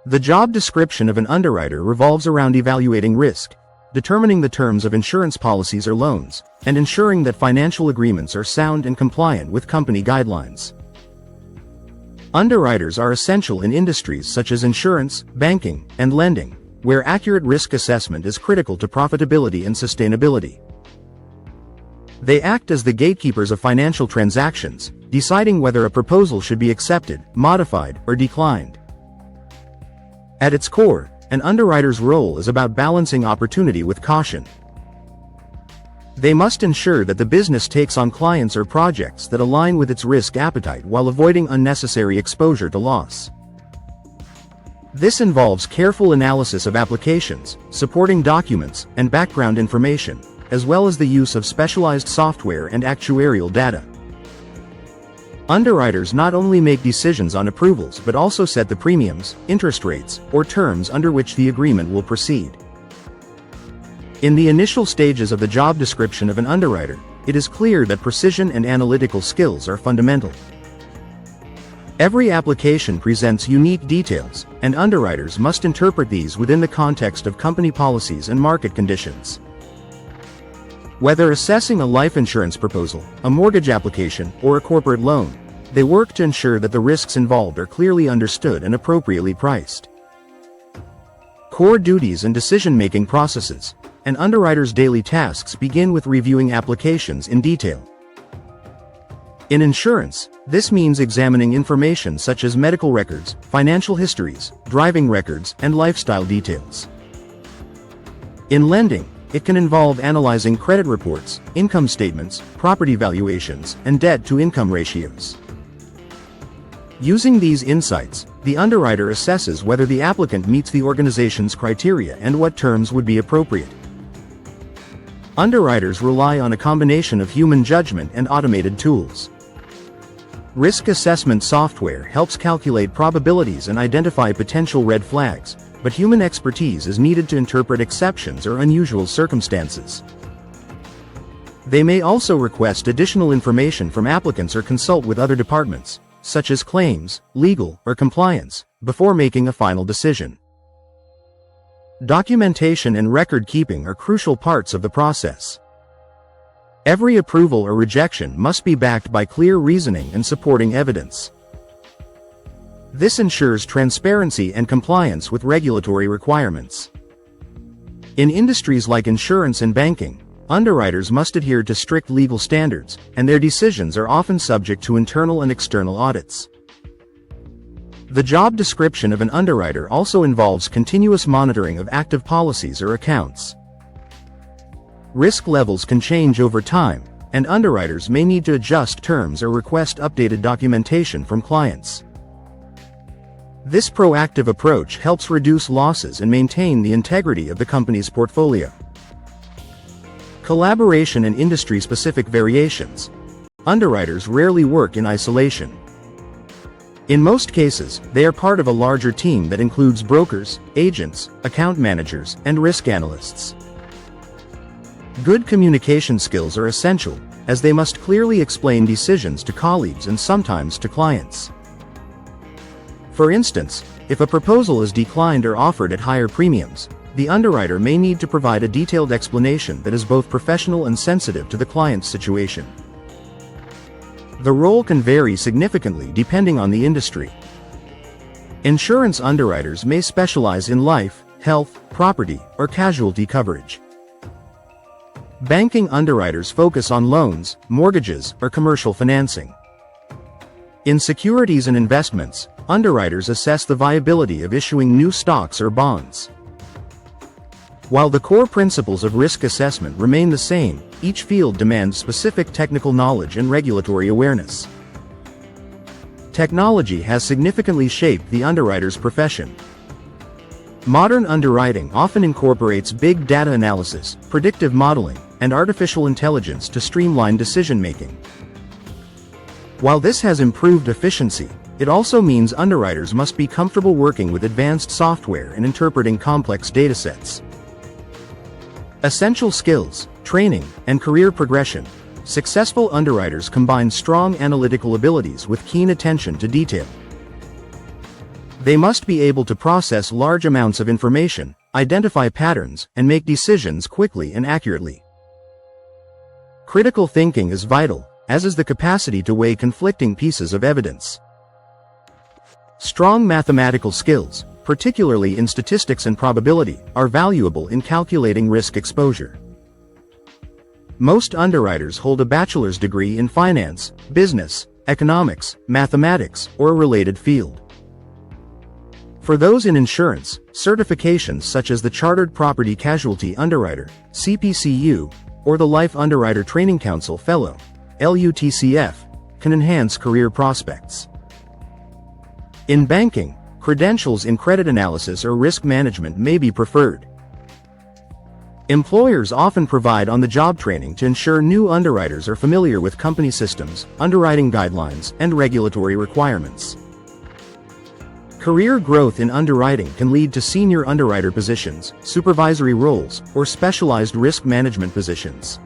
The job description of an underwriter revolves around evaluating risk, determining the terms of insurance policies or loans, and ensuring that financial agreements are sound and compliant with company guidelines. Underwriters are essential in industries such as insurance, banking, and lending, where accurate risk assessment is critical to profitability and sustainability. They act as the gatekeepers of financial transactions, deciding whether a proposal should be accepted, modified, or declined. At its core, an underwriter's role is about balancing opportunity with caution. They must ensure that the business takes on clients or projects that align with its risk appetite while avoiding unnecessary exposure to loss. This involves careful analysis of applications, supporting documents, and background information, as well as the use of specialized software and actuarial data. Underwriters not only make decisions on approvals but also set the premiums, interest rates, or terms under which the agreement will proceed. In the initial stages of the job description of an underwriter, it is clear that precision and analytical skills are fundamental. Every application presents unique details, and underwriters must interpret these within the context of company policies and market conditions. Whether assessing a life insurance proposal, a mortgage application, or a corporate loan, they work to ensure that the risks involved are clearly understood and appropriately priced. Core duties and decision-making processes. An underwriter's daily tasks begin with reviewing applications in detail. In insurance, this means examining information such as medical records, financial histories, driving records, and lifestyle details. In lending, it can involve analyzing credit reports, income statements, property valuations, and debt-to-income ratios. Using these insights, the underwriter assesses whether the applicant meets the organization's criteria and what terms would be appropriate. Underwriters rely on a combination of human judgment and automated tools. Risk assessment software helps calculate probabilities and identify potential red flags, but human expertise is needed to interpret exceptions or unusual circumstances. They may also request additional information from applicants or consult with other departments, such as claims, legal, or compliance, before making a final decision. Documentation and record keeping are crucial parts of the process. Every approval or rejection must be backed by clear reasoning and supporting evidence. This ensures transparency and compliance with regulatory requirements. In industries like insurance and banking, underwriters must adhere to strict legal standards, and their decisions are often subject to internal and external audits. The job description of an underwriter also involves continuous monitoring of active policies or accounts. Risk levels can change over time, and underwriters may need to adjust terms or request updated documentation from clients. This proactive approach helps reduce losses and maintain the integrity of the company's portfolio. Collaboration and industry-specific variations. Underwriters rarely work in isolation. In most cases, they are part of a larger team that includes brokers, agents, account managers, and risk analysts. Good communication skills are essential, as they must clearly explain decisions to colleagues and sometimes to clients. For instance, if a proposal is declined or offered at higher premiums, the underwriter may need to provide a detailed explanation that is both professional and sensitive to the client's situation. The role can vary significantly depending on the industry. Insurance underwriters may specialize in life, health, property, or casualty coverage. Banking underwriters focus on loans, mortgages, or commercial financing. In securities and investments, underwriters assess the viability of issuing new stocks or bonds. While the core principles of risk assessment remain the same, each field demands specific technical knowledge and regulatory awareness. Technology has significantly shaped the underwriter's profession. Modern underwriting often incorporates big data analysis, predictive modeling, and artificial intelligence to streamline decision-making. While this has improved efficiency, it also means underwriters must be comfortable working with advanced software and interpreting complex datasets. Essential skills, training, and career progression. Successful underwriters combine strong analytical abilities with keen attention to detail. They must be able to process large amounts of information, identify patterns, and make decisions quickly and accurately. Critical thinking is vital, as is the capacity to weigh conflicting pieces of evidence. Strong mathematical skills, particularly in statistics and probability, are valuable in calculating risk exposure. Most underwriters hold a bachelor's degree in finance, business, economics, mathematics, or a related field. For those in insurance, certifications such as the Chartered Property Casualty Underwriter, CPCU, or the Life Underwriter Training Council Fellow, LUTCF, can enhance career prospects. In banking, credentials in credit analysis or risk management may be preferred. Employers often provide on-the-job training to ensure new underwriters are familiar with company systems, underwriting guidelines, and regulatory requirements. Career growth in underwriting can lead to senior underwriter positions, supervisory roles, or specialized risk management positions.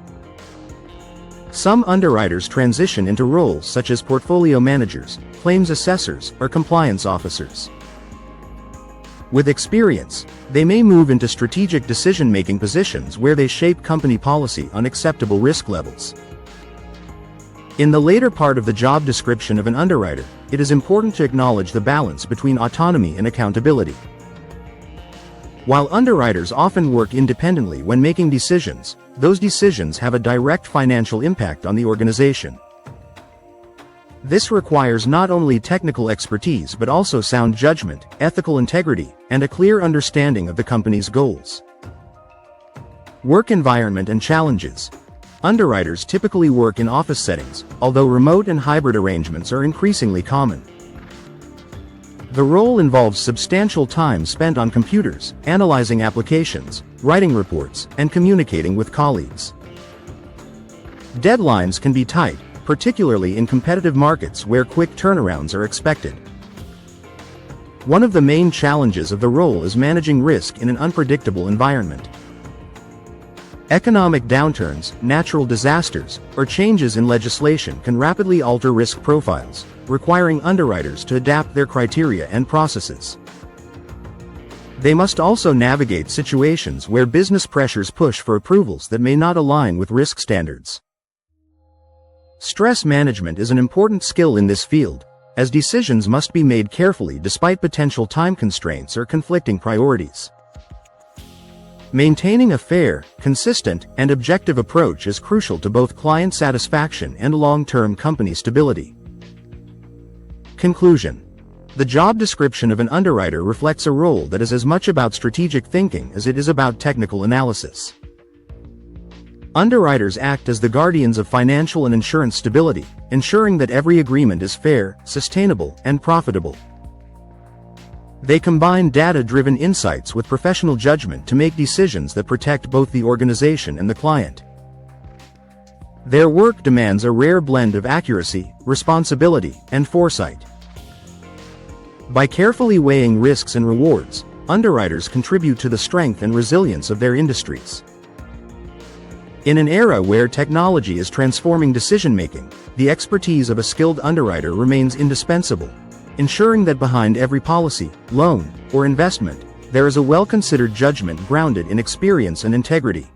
Some underwriters transition into roles such as portfolio managers, claims assessors, or compliance officers. With experience, they may move into strategic decision-making positions where they shape company policy on acceptable risk levels. In the later part of the job description of an underwriter, it is important to acknowledge the balance between autonomy and accountability. While underwriters often work independently when making decisions, those decisions have a direct financial impact on the organization. This requires not only technical expertise but also sound judgment, ethical integrity, and a clear understanding of the company's goals. Work environment and challenges. Underwriters typically work in office settings, although remote and hybrid arrangements are increasingly common. The role involves substantial time spent on computers, analyzing applications, writing reports, and communicating with colleagues. Deadlines can be tight, particularly in competitive markets where quick turnarounds are expected. One of the main challenges of the role is managing risk in an unpredictable environment. Economic downturns, natural disasters, or changes in legislation can rapidly alter risk profiles, requiring underwriters to adapt their criteria and processes. They must also navigate situations where business pressures push for approvals that may not align with risk standards. Stress management is an important skill in this field, as decisions must be made carefully despite potential time constraints or conflicting priorities. Maintaining a fair, consistent, and objective approach is crucial to both client satisfaction and long-term company stability. Conclusion. The job description of an underwriter reflects a role that is as much about strategic thinking as it is about technical analysis. Underwriters act as the guardians of financial and insurance stability, ensuring that every agreement is fair, sustainable, and profitable. They combine data-driven insights with professional judgment to make decisions that protect both the organization and the client. Their work demands a rare blend of accuracy, responsibility, and foresight. By carefully weighing risks and rewards, underwriters contribute to the strength and resilience of their industries. In an era where technology is transforming decision-making, the expertise of a skilled underwriter remains indispensable, ensuring that behind every policy, loan, or investment, there is a well-considered judgment grounded in experience and integrity.